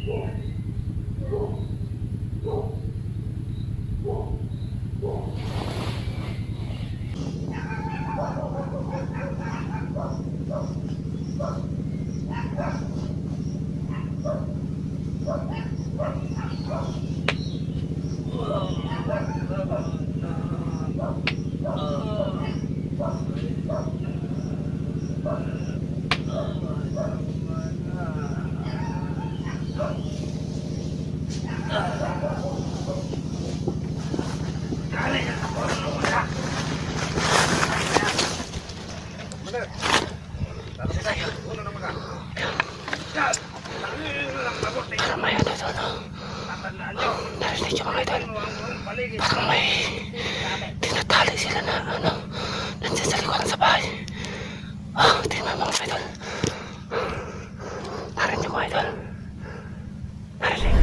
May ano doon, no? Narinig yung mga idol. Parang may tinatali sila na ano, nandiyan sa likuran sa bahay. Tingnan mga idol. Narinig yung mga idol. Narinig.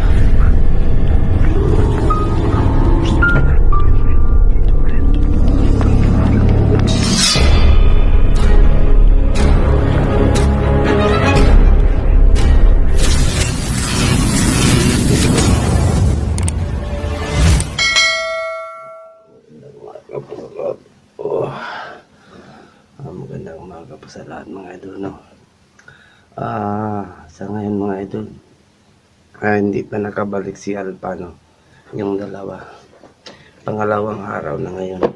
Magandang umaga po sa lahat mga idol, no? Sa ngayon mga idol, hindi pa nakabalik si Alpa, no? Yung dalawa, pangalawang araw na ngayon.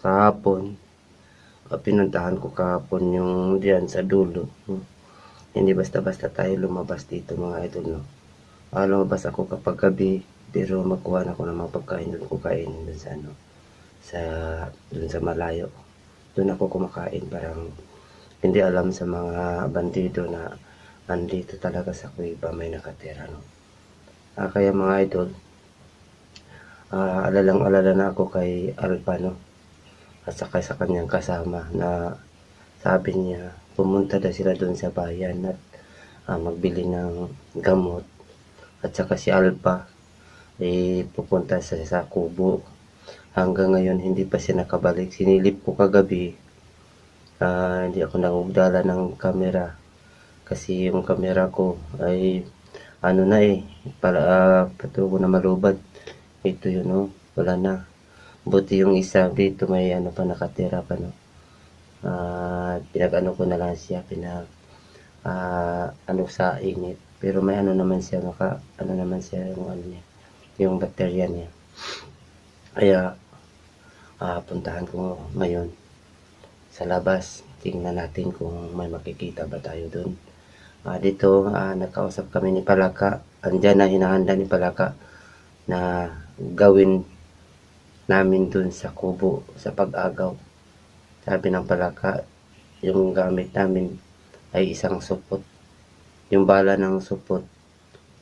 Kahapon, pinuntahan ko kahapon yung diyan sa dulo, Hindi basta-basta tayo lumabas dito mga idol, no? Lumabas ako kapag gabi, pero magkuha na ako ng mga pagkain doon ko kainin doon sa ano, doon sa malayo. Doon ako kumakain, parang hindi alam sa mga bandido na andito talaga sa kuweba may nakatira, no? Kaya mga idol, alalang-alala na ako kay Alpa, no? At saka sa kanyang kasama na sabi niya pumunta na sila doon sa bayan at magbili ng gamot. At saka si Alpa pupunta sa kubo. Hanggang ngayon hindi pa siya nakabalik. Sinilip ko kagabi, hindi ako nagdala ng camera kasi yung camera ko ay ano na patubo na malubad. Ito yun, no? Wala na. Buti yung isa dito may ano pa nakatira pa, no? Pinag-ano ko na lang siya, ano sa init, pero may ano naman siya, ano naman siya yung ano niya, yung baterya niya. Kaya puntahan ko ngayon sa labas, tingnan natin kung may makikita ba tayo doon. Dito nakausap kami ni Palaka, andyan na hinahanda ni Palaka na gawin namin doon sa kubo sa pag-agaw. Sabi ng Palaka, yung gamit namin ay isang supot, yung bala ng supot,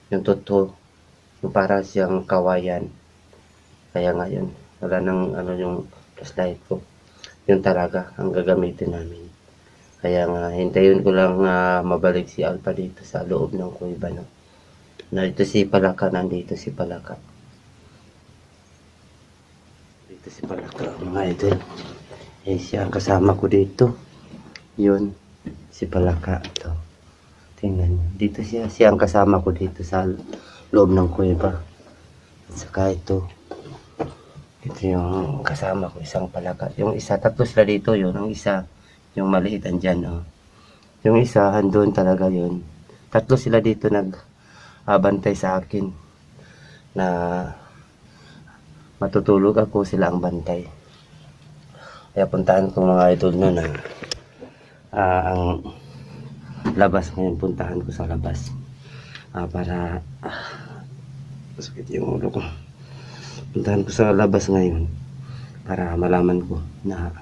yung tuto, yung para siyang kawayan. Kaya ngayon wala nang ano yung flashlight ko, yun talaga ang gagamitin namin. Kaya nga hintayin ko lang mabalik si Alpa dito sa loob ng kuweba, no? Dito si Palaka, nandito si Palaka. Dito si Palaka mga idol. Siya ang kasama ko dito. Yun, si Palaka. Ito. Tingnan nyo. Dito siya ang kasama ko dito sa loob ng kuweba. At saka ito yung kasama ko, isang Palaka. Yung isa, tatlo sila dito, yun. Ang isa, yung maliit andyan, oh. Yung isa, andun talaga yun. Tatlo sila dito nagbantay sa akin na matutulog ako, sila ang bantay. Kaya puntahan ko mga idol na ang labas ngayon, puntahan ko sa labas para sakit yung ulo ko. Puntahan ko sa labas ngayon para malaman ko na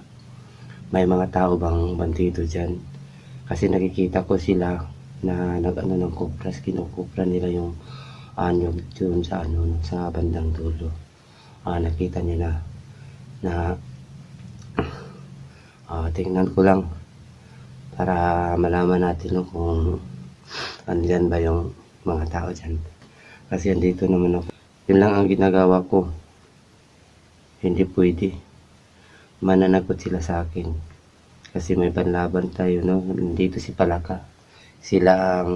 may mga tao bang bandido dyan, kasi nakikita ko sila na nag-ano ng kupras, kinukupra nila yung anyog dun sa ano, sa bandang dulo. Nakita nila na tingnan ko lang para malaman natin, no, kung andyan ba yung mga tao dyan, kasi andito naman ako. Yun lang ang ginagawa ko. Hindi pwede mananagot sila sa akin kasi may panlaban tayo, no? Dito si Palaka, sila ang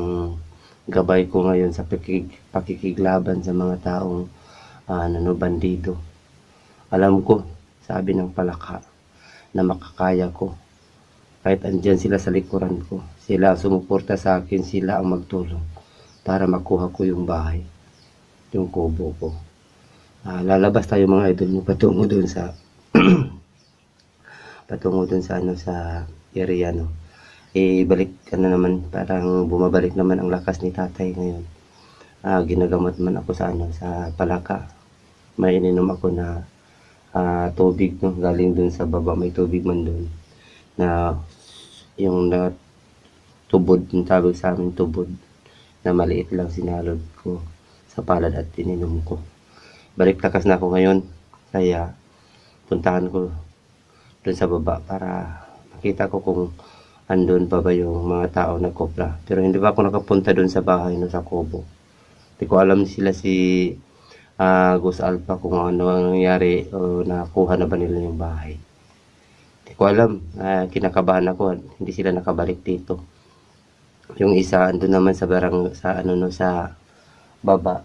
gabay ko ngayon sa pakikiglaban sa mga taong bandido. Alam ko, sabi ng palaka, na makakaya ko. Kahit andyan sila sa likuran ko, sila ang sumuporta sa akin, sila ang magtulong para makuha ko yung bahay, yung kubo ko. Lalabas tayo mga idol patungo dun sa sa area, no. Balik ka na naman, parang bumabalik naman ang lakas ni tatay ngayon. Ginagamot man ako sa palaka. May ininom ako na tubig, no, galing dun sa baba, may tubig man dun na yung na tubod, yung tawag sa amin tubod, na maliit lang, sinalod ko sa palad at ininom ko. Balik lakas na ako ngayon, kaya puntahan ko dun sa baba para makita ko kung andun pa ba yung mga tao na kopra. Pero hindi pa ako nakapunta dun sa bahay, no, sa kubo. Hindi ko alam sila si Gus Alpha kung ano ang nangyari o nakuha na ba nila yung bahay. Hindi ko alam. Kinakabahan ako, hindi sila nakabalik dito. Yung isa andun naman sa sa baba.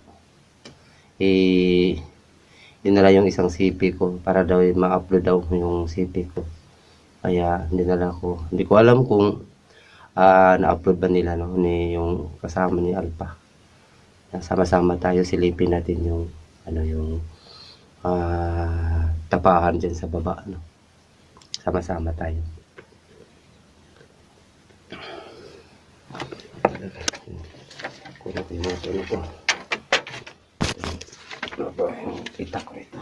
Dinala yung isang CP ko para daw ma-upload daw yung CP ko. Kaya dinala ko. Hindi ko alam kung na-upload ba nila, no, ni yung kasama ni Alpha. Sama-sama tayo, silipin natin yung tapahan dyan sa baba, no. Sama-sama tayo. Kunin ko yung motor ko. Kita ko ito.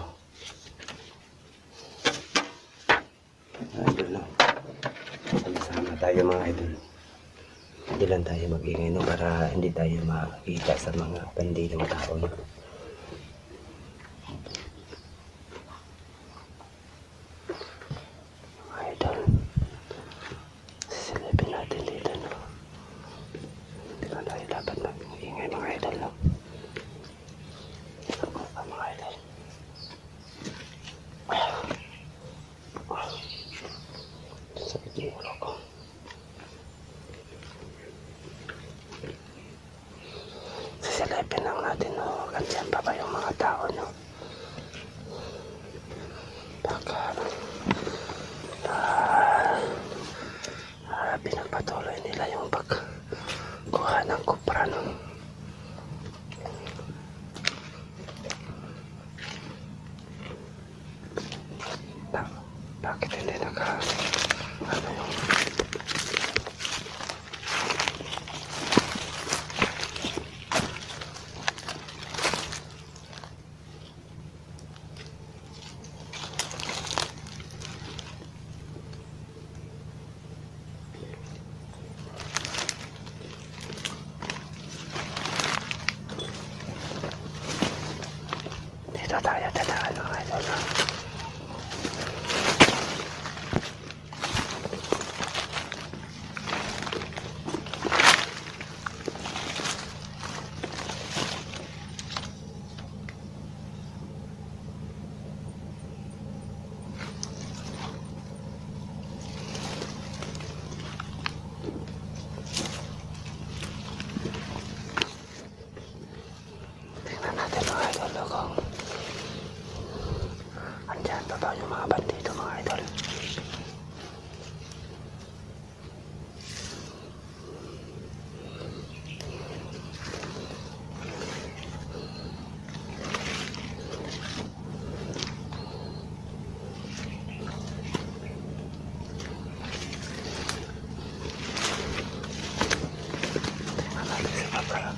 Idol, no. Sama-sama tayo mga idol. Hindi lang tayo mag-ingay, no, para hindi tayo makita sa mga bandidong tao, no. Idol, sisilipin natin dito, no. Hindi lang tayo dapat mag-ingay mga idol, no. Mga idol. Sakit yung ulo ko. Sisilipin lang natin, no. Kandiyan pa ba yung mga tao, no. Baka pinagpatuloy nila yung pagkuha ng kupra, no. Bakit hindi yung dito tayo dadaan mga idol, no. Tingnan natin mga idol, kung andyan pa ba yung mga bandido mga idol. Tingnan natin sa baba.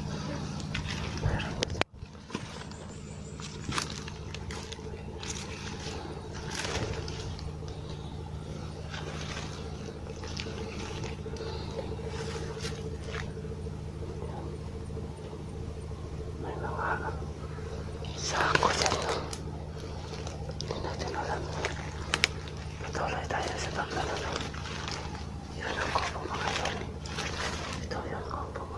May mga sako dyan, no. Hindi natin alam. Patuloy tayo sa paglalaro, no. Yan ang kubo mga idol. Ito yung kubo.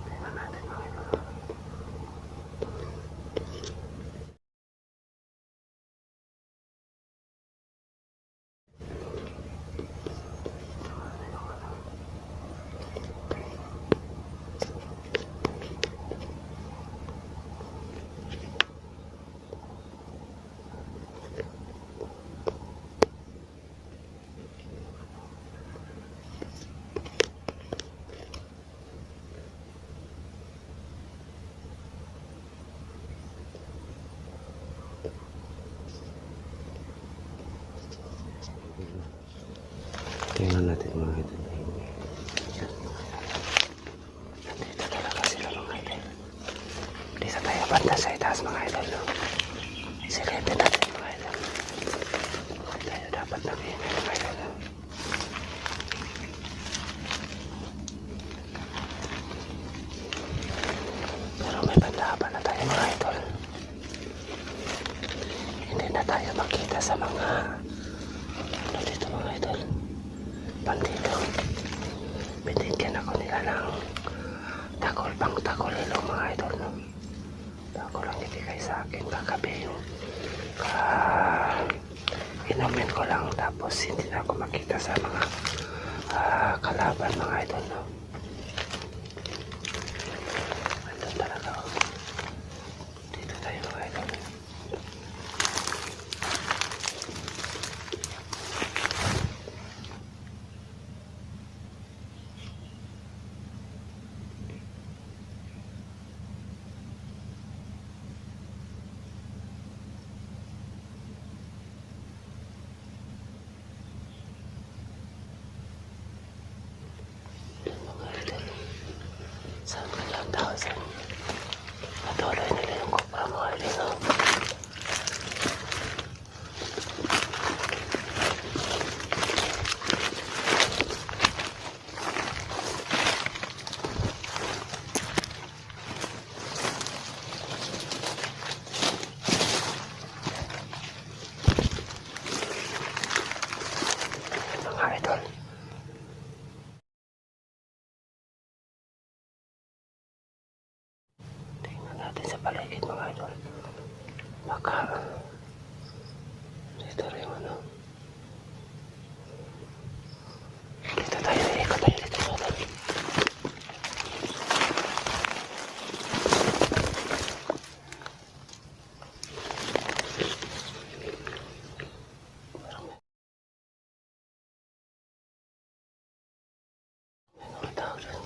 Tingnan natin mga idol. Tingnan natin mga idol. Nandito talaga sila mga idol. Dito tayo banda sa itaas mga idol. No? Silipin natin mga idol. Tayo dapat nag-iingay mga idol. No? Pero may bandahan na tayo mga idol. Hindi na tayo makita sa mga ano dito mga idol. Bandito. Binigyan ako nila ng takol, pang takol ilong mga idol. No? Takol lang ibigay sa akin kagabi yung inumin ko lang tapos hindi na ako makita sa mga kalaban mga idol. No? Andun talaga ako. Dito tayo mga idol. Saan kaya ang tao saan? Patuloy nila yung kupra mga idol. No? Mga idol. Tingnan natin sa paligid mga idol. Baka dito rin ano. Dito tayo, ikot tayo dito mga idol. May mga tao dyan.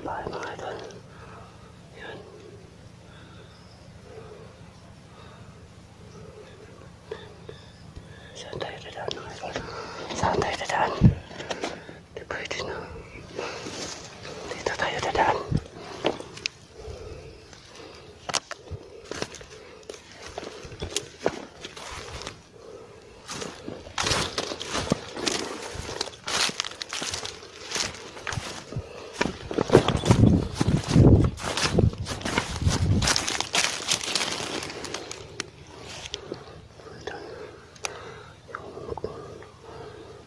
Bahay mga idol. Yun. Saan tayo dadaan mga idol? Saan tayo dadaan? Di pwede na. Dito tayo dadaan.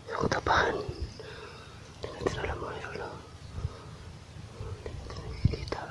Yung tapahan. Hindi natin alam mga idol. Hindi natin nakikita.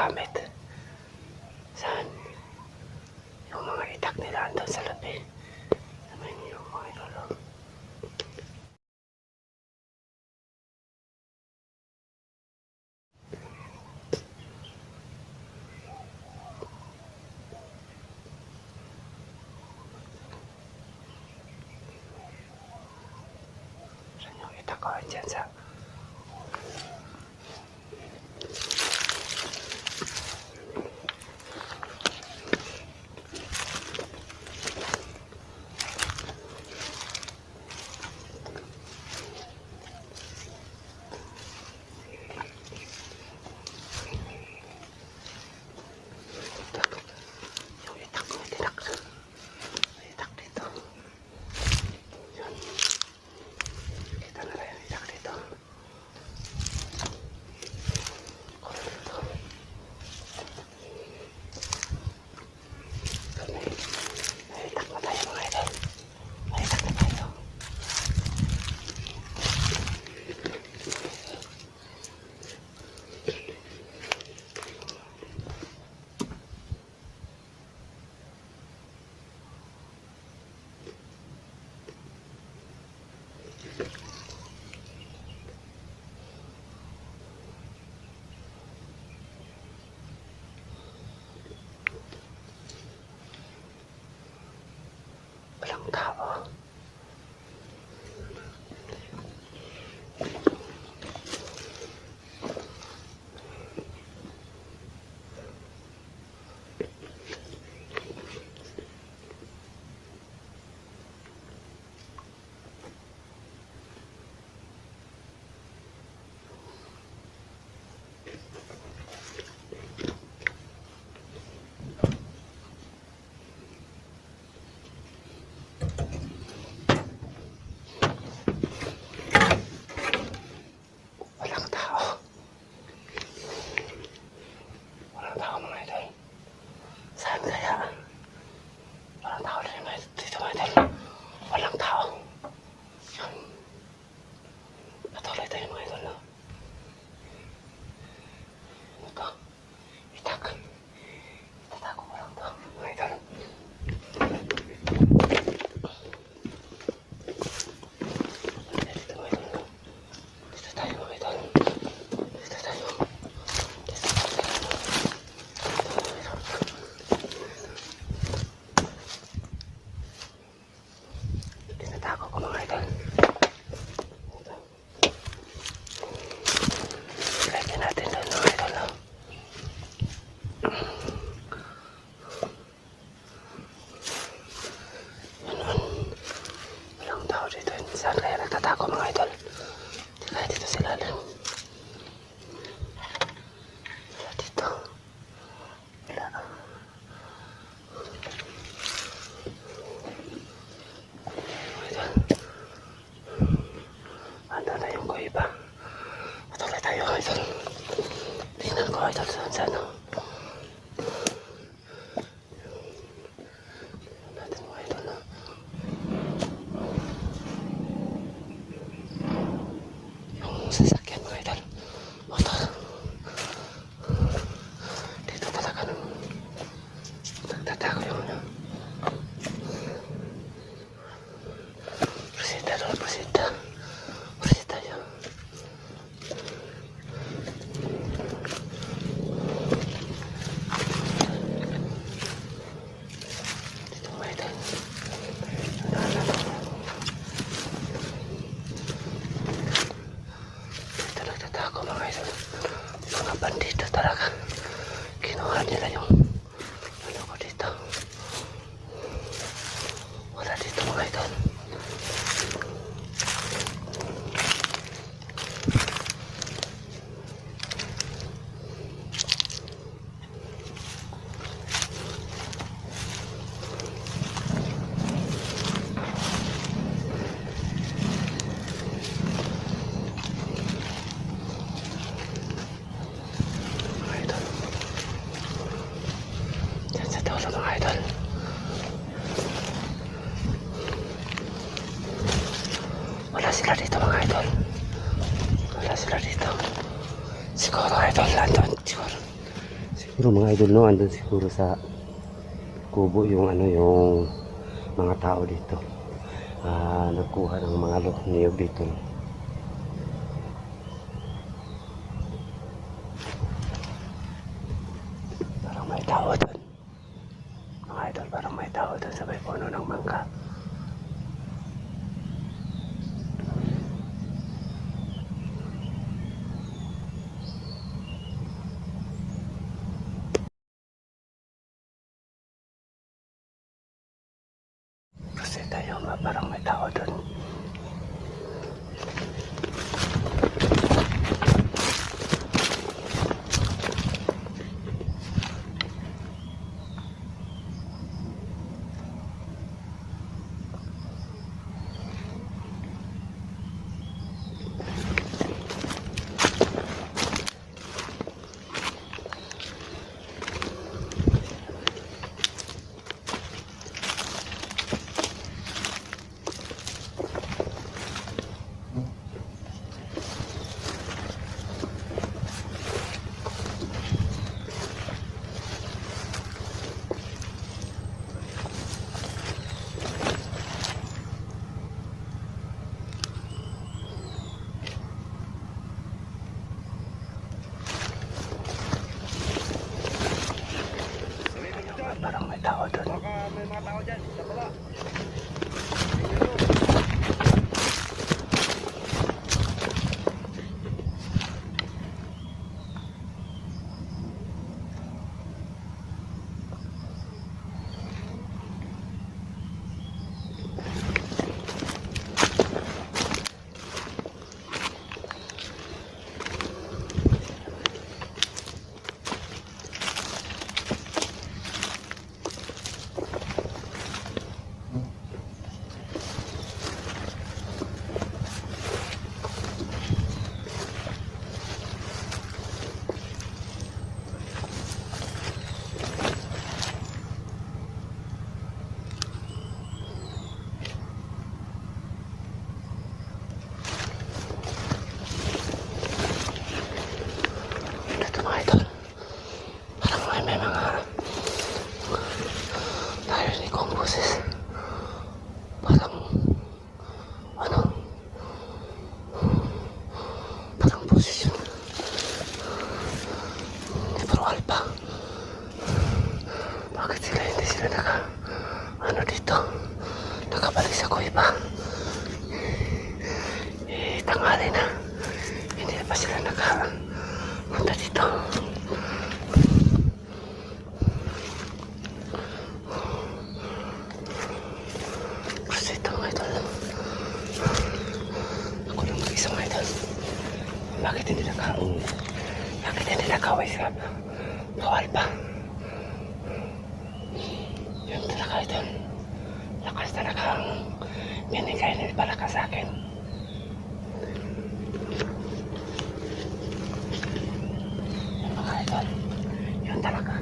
gamit. Saan? Yung mga itak nila andun sa labi. Naman yung mga idol. Saan yung itak ko? Diyan sa walang tao. Walang tao. Walang tao mga idol. Saan kaya? Walang tao rin dito mga idol. Walang tao. Yun. Patuloy tayo mga idol. No? Ano to? Itak. Itatago ko lang to mga idol. Dito mga idol. Dito tayo mga idol. Dito tayo. Tinatago ko mga idol. Lagyan natin doon mga idol. No? Walang tao dito. Saan kaya nagtatago mga idol? Di kaya dito sila lang. Wala dito. Wala. Mga idol. Ando na yung kuiba. Patuloy tayo mga idol. Tingnan ko idol saan. Natin mga idol na. Yung sasakyan mga idol. Motor. Dito talaga nung nagtatago yung ano. Presita doon, presita. Presita yun. Dito mga idol. Dito nagtatago mga idol. Mga bandito talaga. Kinuha nila yung ano ko dito. Wala dito mga idol. Mga idol. Diyan sa dulo mga idol. Wala sila dito mga idol. Wala sila dito. Siguro idol, andun. Siguro Pero mga idol, no, andun siguro sa kubo yung ano, yung mga tao dito. Nagkuha ng mga niyog dito. Parang may tao doon. Mga idol, parang may tao doon sa may puno ng mangga. Kasi tayo, parang may tao doon. Parang may tao doon. Baka may mga tao dyan, sa baba. Ito mga idol. Parang may mga narinig kong boses. Parang ano? Parang boses yun. Hindi pero alpa. Bakit hindi sila ano dito? Nakabalik sa kuiba. Tanghali na. Hindi pa sila punta dito. Kasi ito mga idol. Ako lang mag-isa mga idol. Bakit hindi nakaway sila? Bawal pa. Yun talaga idol. Lakas talaga ang binigay nila pala sa akin. Yun mga idol. Yun talaga.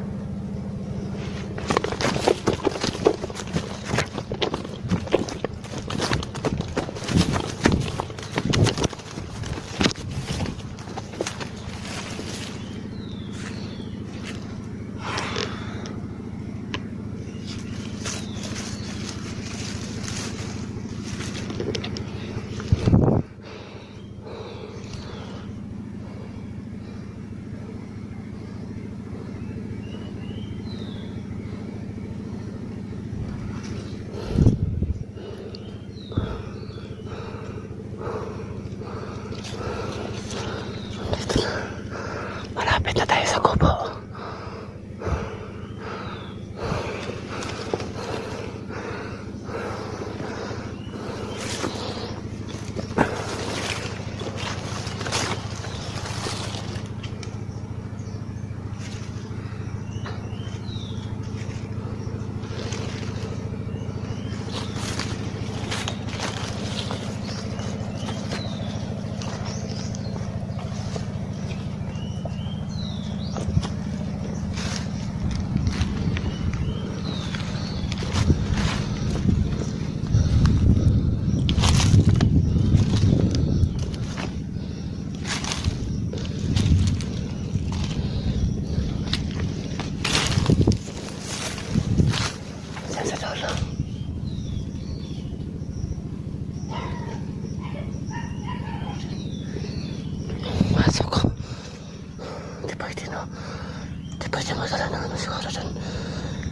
siguro dyan.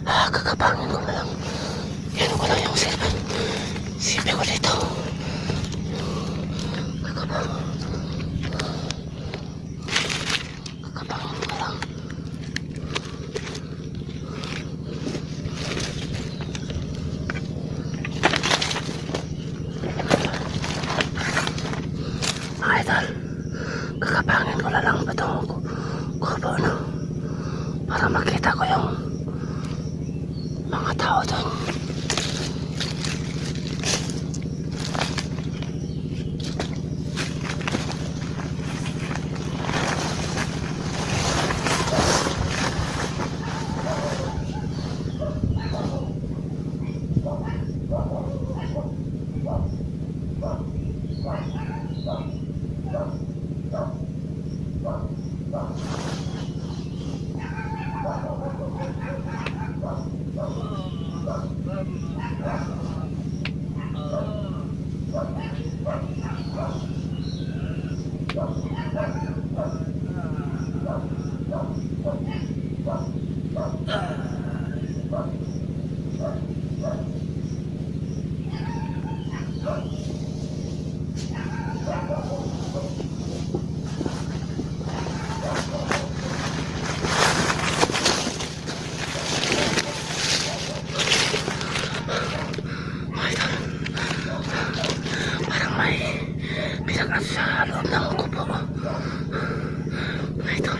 Kakabangin ko na lang. Yan ko lang yung cellphone. Sipi ko dito. Kakabangin. Kakabangin ko lang. Mga idol, kakabangin ko na lang batong kubo, no? Para makita ko yung mga tao doon. Parang may binagat sa loob ng kubo. Ito.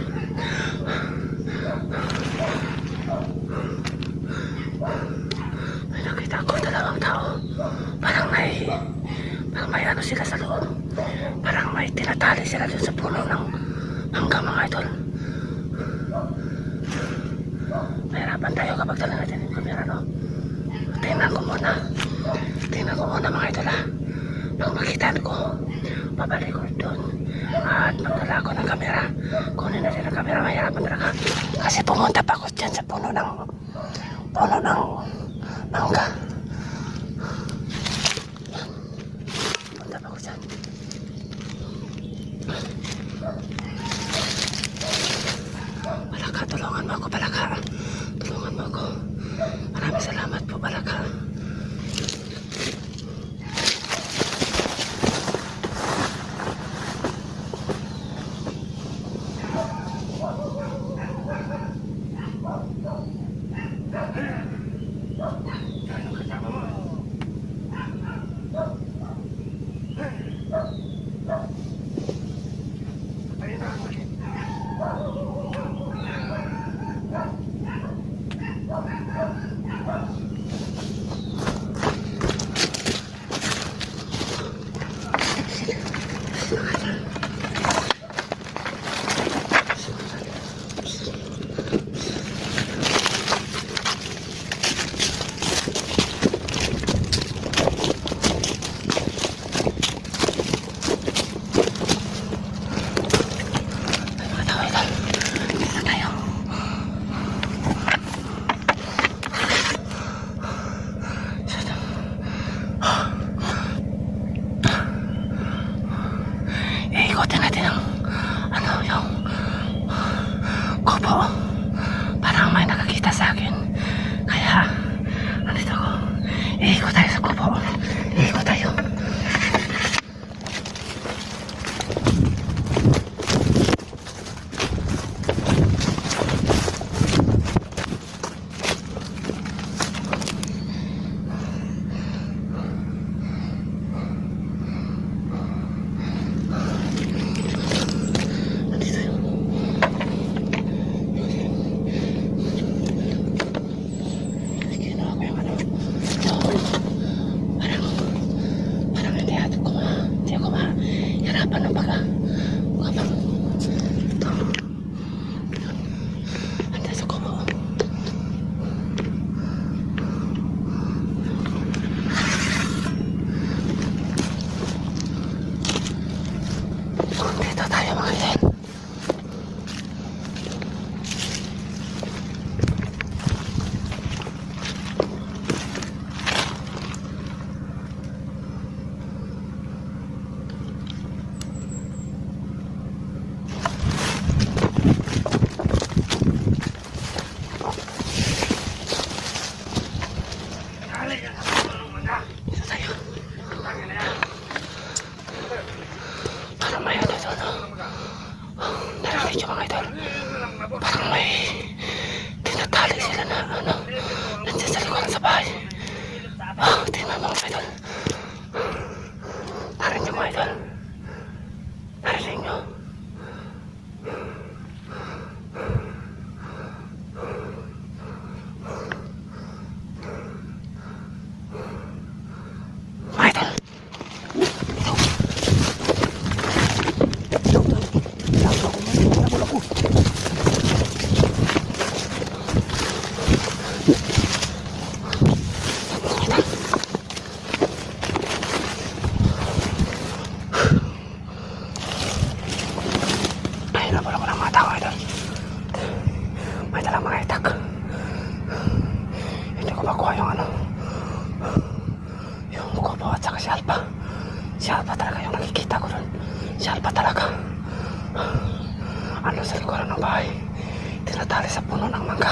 May nakita ko dalawang tao. Parang may ano sila sa loob. Parang may tinatali sila dun sa puno ng hanggang, mga idol. Mahirapan tayo kapag dala natin yung camera, no? Tingnan ko muna mga idol, ha. Pag makita ko, babalik ko doon at magdala ko ng camera. Kunin natin ang camera, mahirapan talaga. Kasi pumunta pa ako dyan sa puno ng mangga. Pumunta pa ako dyan. Balaka, tulungan mo ako, Balaka. Tulungan mo ako. Maraming salamat po, Balaka. may tinatali sila na ano, nandiyan sa likuran sa bahay. Tingnan mga idol. Narinig mo idol. Narinig nyo. Mga idol. Ayun na pala ko ng mga tao idol. May dalang mga itak. Hindi ko makuha yung ano, yung kubo at saka si Alpha. Si Alpha talaga yung nakikita ko dun. Si Alpha talaga. Ano sa likuran ng bahay. Tinatali sa puno ng mangga.